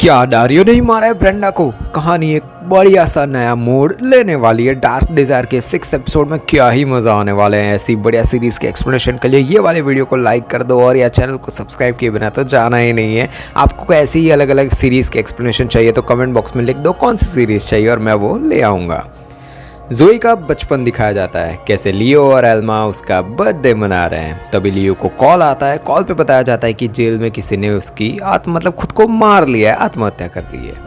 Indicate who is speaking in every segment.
Speaker 1: क्या डारियो ने ही मारा है ब्रेंडा को? कहानी एक बढ़िया सा नया मोड़ लेने वाली है। डार्क डिजायर के 6th एपिसोड में क्या ही मज़ा आने वाले हैं। ऐसी बढ़िया सीरीज़ के एक्सप्लेनेशन के लिए ये वाले वीडियो को लाइक कर दो और या चैनल को सब्सक्राइब किए बिना तो जाना ही नहीं है। आपको ऐसी ही अलग अलग सीरीज़ के एक्सप्लेनेशन चाहिए तो कमेंट बॉक्स में लिख दो कौन सी सीरीज़ चाहिए और मैं वो ले आऊँगा। जोई का बचपन दिखाया जाता है, कैसे लियो और एल्मा उसका बर्थडे मना रहे हैं। तभी लियो को कॉल आता है। कॉल पे बताया जाता है कि जेल में किसी ने उसकी खुद को मार लिया है, आत्महत्या कर ली है।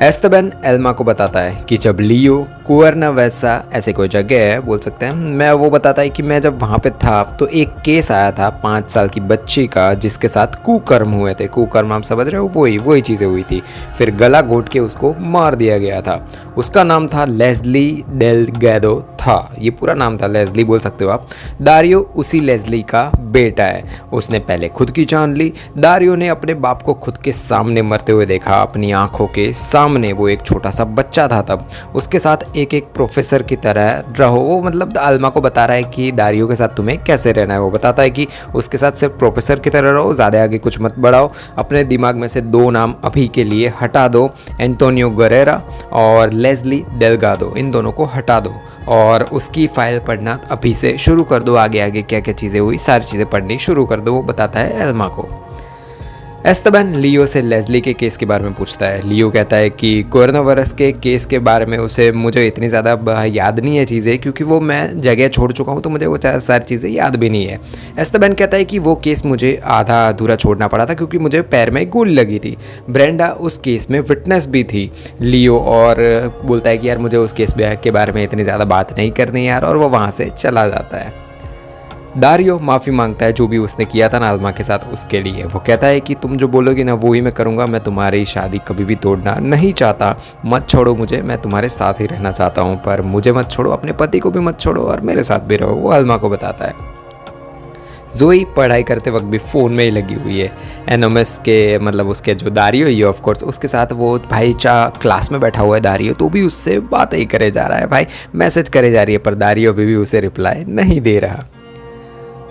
Speaker 1: एस्तेबन एल्मा को बताता है कि जब लियो कुएर्नावेसा ऐसे कोई जगह है बोल सकते हैं, मैं वो बताता है कि मैं जब वहाँ पे था तो एक केस आया था 5 साल की बच्ची का जिसके साथ कुकर्म हुए थे। कुकर्म आप समझ रहे हो, वही चीज़ें हुई थी। फिर गला घोट के उसको मार दिया गया था। उसका नाम था लेस्ली डेलगैडो था, ये पूरा नाम था, लेस्ली बोल सकते हो आप। दारियो उसी लेस्ली का बेटा है। उसने पहले खुद की जान ली। दारियो ने अपने बाप को खुद के सामने मरते हुए देखा, अपनी आंखों के सामने। वो एक छोटा सा बच्चा था तब। उसके साथ एक प्रोफेसर की तरह रहो। वो एल्मा को बता रहा है कि दारियो के साथ तुम्हें कैसे रहना है। वो बताता है कि उसके साथ सिर्फ प्रोफेसर की तरह रहो, ज़्यादा आगे कुछ मत बढ़ाओ। अपने दिमाग में से 2 नाम अभी के लिए हटा दो, एंटोनियो गरेरा और लेस्ली डेलगाडो, इन दोनों को हटा दो और उसकी फाइल पढ़ना अभी से शुरू कर दो। आगे आगे क्या क्या चीज़ें हुई सारी चीज़ें पढ़नी शुरू कर दो, वो बताता है एल्मा को। एस्तेबन लियो से लेस्ली के केस के बारे में पूछता है। लियो कहता है कि कोरोनावायरस के केस के बारे में मुझे इतनी ज़्यादा याद नहीं है चीज़ें, क्योंकि वो मैं जगह छोड़ चुका हूँ तो मुझे वो सारी चीज़ें याद भी नहीं है। एस्तेबन कहता है कि वो केस मुझे आधा अधूरा छोड़ना पड़ा था क्योंकि मुझे पैर में गोली लगी थी। ब्रेंडा उस केस में विटनेस भी थी। लियो और बोलता है कि यार मुझे उस केस के बारे में इतनी ज़्यादा बात नहीं करनी यार, और वो वहाँ से चला जाता है। दारियो माफ़ी मांगता है जो भी उसने किया था ना एल्मा के साथ उसके लिए। वो कहता है कि तुम जो बोलोगी ना वो ही मैं करूँगा। मैं तुम्हारी शादी कभी भी तोड़ना नहीं चाहता। मत छोड़ो मुझे, मैं तुम्हारे साथ ही रहना चाहता हूँ, पर मुझे मत छोड़ो, अपने पति को भी मत छोड़ो और मेरे साथ भी रहो। वो एल्मा को बताता है। जोई पढ़ाई करते वक्त भी फ़ोन में ही लगी हुई है। एनोमस के उसके जो दारियो ही है ऑफ कोर्स, उसके साथ वो भाई क्लास में बैठा हुआ है दारियो, तो भी उससे बात ही करे जा रहा है, भाई मैसेज करे जा रही है, पर दारियो अभी भी उसे रिप्लाई नहीं दे रहा।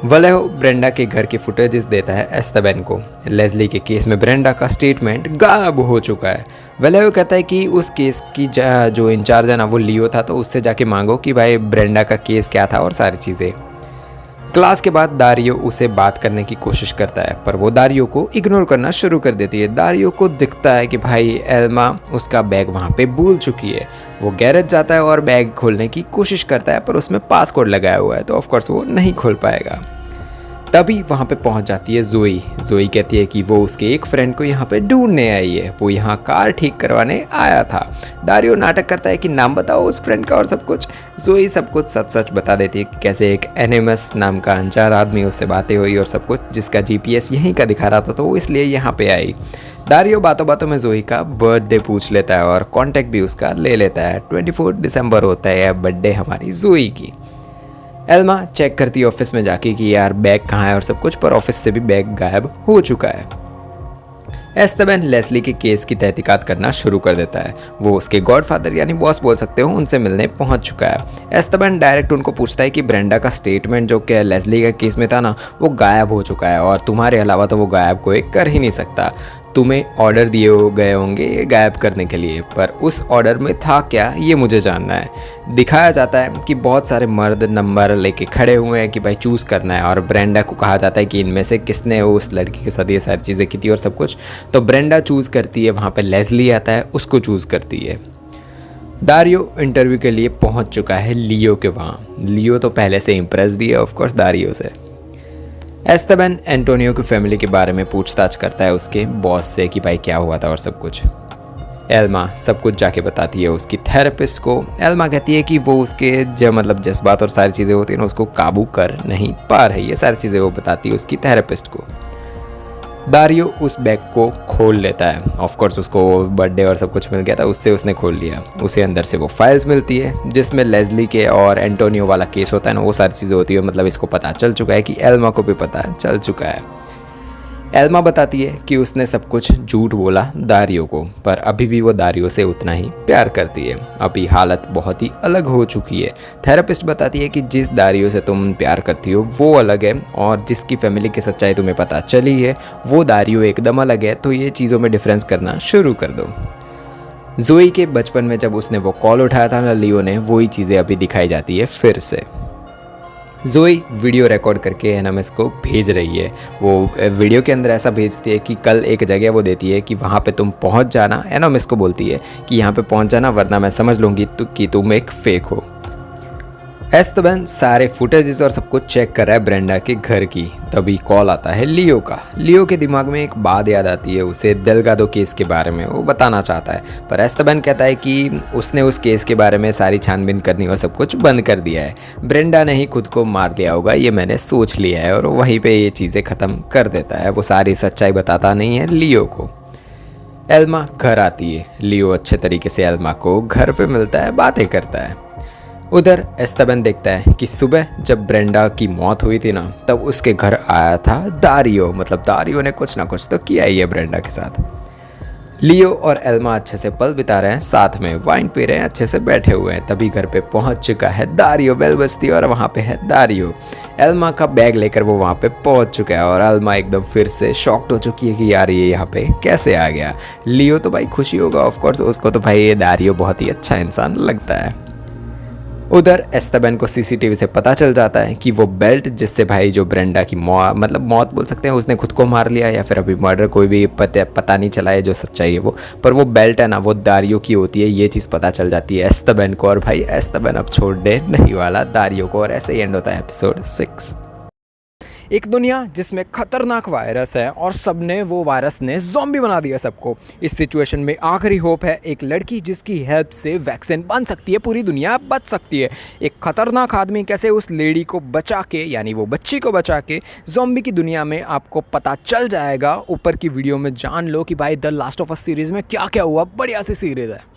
Speaker 1: वलेहो ब्रेंडा के घर की फुटेजेस देता है एस्तेबन को। लेस्ली के केस में ब्रेंडा का स्टेटमेंट गायब हो चुका है। वलेहो कहता है कि उस केस की जो इंचार्ज है ना वो लियो था, तो उससे जाके मांगो कि भाई ब्रेंडा का केस क्या था और सारी चीज़ें। क्लास के बाद दारियो उसे बात करने की कोशिश करता है, पर वो दारियो को इग्नोर करना शुरू कर देती है। दारियो को दिखता है कि भाई एल्मा उसका बैग वहाँ पे भूल चुकी है। वो गैरेज जाता है और बैग खोलने की कोशिश करता है, पर उसमें पासकोड लगाया हुआ है तो ऑफकोर्स वो नहीं खोल पाएगा। तभी वहाँ पे पहुँच जाती है जोई। जोई कहती है कि वो उसके एक फ्रेंड को यहाँ पे ढूंढने आई है, वो यहाँ कार ठीक करवाने आया था। दारियो नाटक करता है कि नाम बताओ उस फ्रेंड का और सब कुछ। जोई सब कुछ सच सच बता देती है कि कैसे एक एनिमस नाम का अनजान आदमी उससे बातें हुई और सब कुछ, जिसका GPS यहीं का दिखा रहा था तो वो इसलिए यहाँ पे आई। दारियो बातों बातों में जोई का बर्थडे पूछ लेता है और कॉन्टैक्ट भी उसका ले लेता है। 24 दिसंबर होता है बर्थडे हमारी जोई की। एल्मा चेक करती है ऑफिस में जाके कि यार बैग कहाँ है और सब कुछ, पर ऑफिस से भी बैग गायब हो चुका है। एस्तेबन लेस्ली के केस की तहकीकात करना शुरू कर देता है। वो उसके गॉडफादर यानी बॉस बोल सकते हो, उनसे मिलने पहुंच चुका है। एस्तेबन डायरेक्ट उनको पूछता है कि ब्रेंडा का स्टेटमेंट जो कि लेस्ली के केस में था ना वो गायब हो चुका है और तुम्हारे अलावा तो वो गायब कोई कर ही नहीं सकता। तुम्हें ऑर्डर दिए गए होंगे ये गायब करने के लिए, पर उस ऑर्डर में था क्या ये मुझे जानना है। दिखाया जाता है कि बहुत सारे मर्द नंबर लेके खड़े हुए हैं कि भाई चूज़ करना है, और ब्रेंडा को कहा जाता है कि इनमें से किसने उस लड़की के साथ ये सारी चीज़ें की थी और सब कुछ। तो ब्रेंडा चूज़ करती है, वहाँ पे लेस्ली आता है, उसको चूज़ करती है। दारियो इंटरव्यू के लिए पहुँच चुका है लियो के वहाँ। लियो तो पहले से इम्प्रेस्ड ही है ऑफकोर्स दारियो से। एस्तेबन एंटोनियो की फैमिली के बारे में पूछताछ करता है उसके बॉस से कि भाई क्या हुआ था और सब कुछ। एल्मा सब कुछ जाके बताती है उसकी थेरेपिस्ट को। एल्मा कहती है कि वो उसके जज्बात और सारी चीज़ें होती हैं ना उसको काबू कर नहीं पा रही, ये सारी चीज़ें वो बताती है उसकी थेरेपिस्ट को। दारियो उस बैग को खोल लेता है। ऑफकोर्स उसको बर्थडे और सब कुछ मिल गया था, उससे उसने खोल लिया। उसे अंदर से वो फाइल्स मिलती है जिसमें लेस्ली के और एंटोनियो वाला केस होता है ना वो सारी चीज़ें होती है। इसको पता चल चुका है कि एल्मा को भी पता चल चुका है। एल्मा बताती है कि उसने सब कुछ झूठ बोला दारियो को, पर अभी भी वो दारियो से उतना ही प्यार करती है। अभी हालत बहुत ही अलग हो चुकी है। थेरेपिस्ट बताती है कि जिस दारियो से तुम प्यार करती हो वो अलग है, और जिसकी फैमिली की सच्चाई तुम्हें पता चली है वो दारियो एकदम अलग है, तो ये चीज़ों में डिफरेंस करना शुरू कर दो। जोई के बचपन में जब उसने वो कॉल उठाया था ना लियो ने, वही चीज़ें अभी दिखाई जाती है फिर से। जोई वीडियो रिकॉर्ड करके एनामिस को भेज रही है। वो वीडियो के अंदर ऐसा भेजती है कि कल एक जगह वो देती है कि वहाँ पे तुम पहुँच जाना। एनामिस को बोलती है कि यहाँ पे पहुँच जाना वरना मैं समझ लूँगी कि तुम एक फेक हो। एस्तेबन सारे फुटेजेस और सब कुछ चेक कर रहा है ब्रेंडा के घर की। तभी कॉल आता है लियो का। लियो के दिमाग में एक बात याद आती है उसे डेल्गाडो केस के बारे में, वो बताना चाहता है, पर एस्तेबन कहता है कि उसने उस केस के बारे में सारी छानबीन करनी और सब कुछ बंद कर दिया है। ब्रेंडा ने ही खुद को मार दिया होगा, ये मैंने सोच लिया है, और वहीं पर ये चीज़ें ख़त्म कर देता है। वो सारी सच्चाई बताता नहीं है लियो को। एल्मा घर आती है। लियो अच्छे तरीके से एल्मा को घर पे मिलता है, बातें करता है। उधर एस्तेबन देखता है कि सुबह जब ब्रेंडा की मौत हुई थी ना, तब उसके घर आया था दारियो। मतलब दारियो ने कुछ ना कुछ तो किया ही है ब्रेंडा के साथ। लियो और एल्मा अच्छे से पल बिता रहे हैं, साथ में वाइन पी रहे हैं, अच्छे से बैठे हुए हैं। तभी घर पे पहुंच चुका है दारियो। बेल बजती और वहाँ पे है दारियो। एल्मा का बैग लेकर वो वहाँ पे पहुंच चुका है, और एल्मा एकदम फिर से शॉक्ड हो चुकी है कि यार ये यहाँ पे कैसे आ गया। लियो तो भाई खुशी होगा ऑफकोर्स, उसको तो भाई ये दारियो बहुत ही अच्छा इंसान लगता है। उधर एस्तेबन को सीसीटीवी से पता चल जाता है कि वो बेल्ट जिससे भाई जो ब्रेंडा की मौत बोल सकते हैं, उसने खुद को मार लिया या फिर अभी मर्डर, कोई भी पता नहीं चला है जो सच्चाई है वो, पर वो बेल्ट है ना वो दारियो की होती है। ये चीज़ पता चल जाती है एस्तेबन को, और भाई एस्तेबन अब छोड़ने नहीं वाला दारियो को। और ऐसे ही एंड होता है एपिसोड 6। एक दुनिया जिसमें खतरनाक वायरस है और सबने वो वायरस ने ज़ॉम्बी बना दिया सबको। इस सिचुएशन में आखिरी होप है एक लड़की जिसकी हेल्प से वैक्सीन बन सकती है, पूरी दुनिया बच सकती है। एक खतरनाक आदमी कैसे उस लेडी को बचा के, यानी वो बच्ची को बचा के ज़ॉम्बी की दुनिया में, आपको पता चल जाएगा। ऊपर की वीडियो में जान लो कि भाई the last of us series में क्या क्या हुआ। बढ़िया सी सीरीज़ है।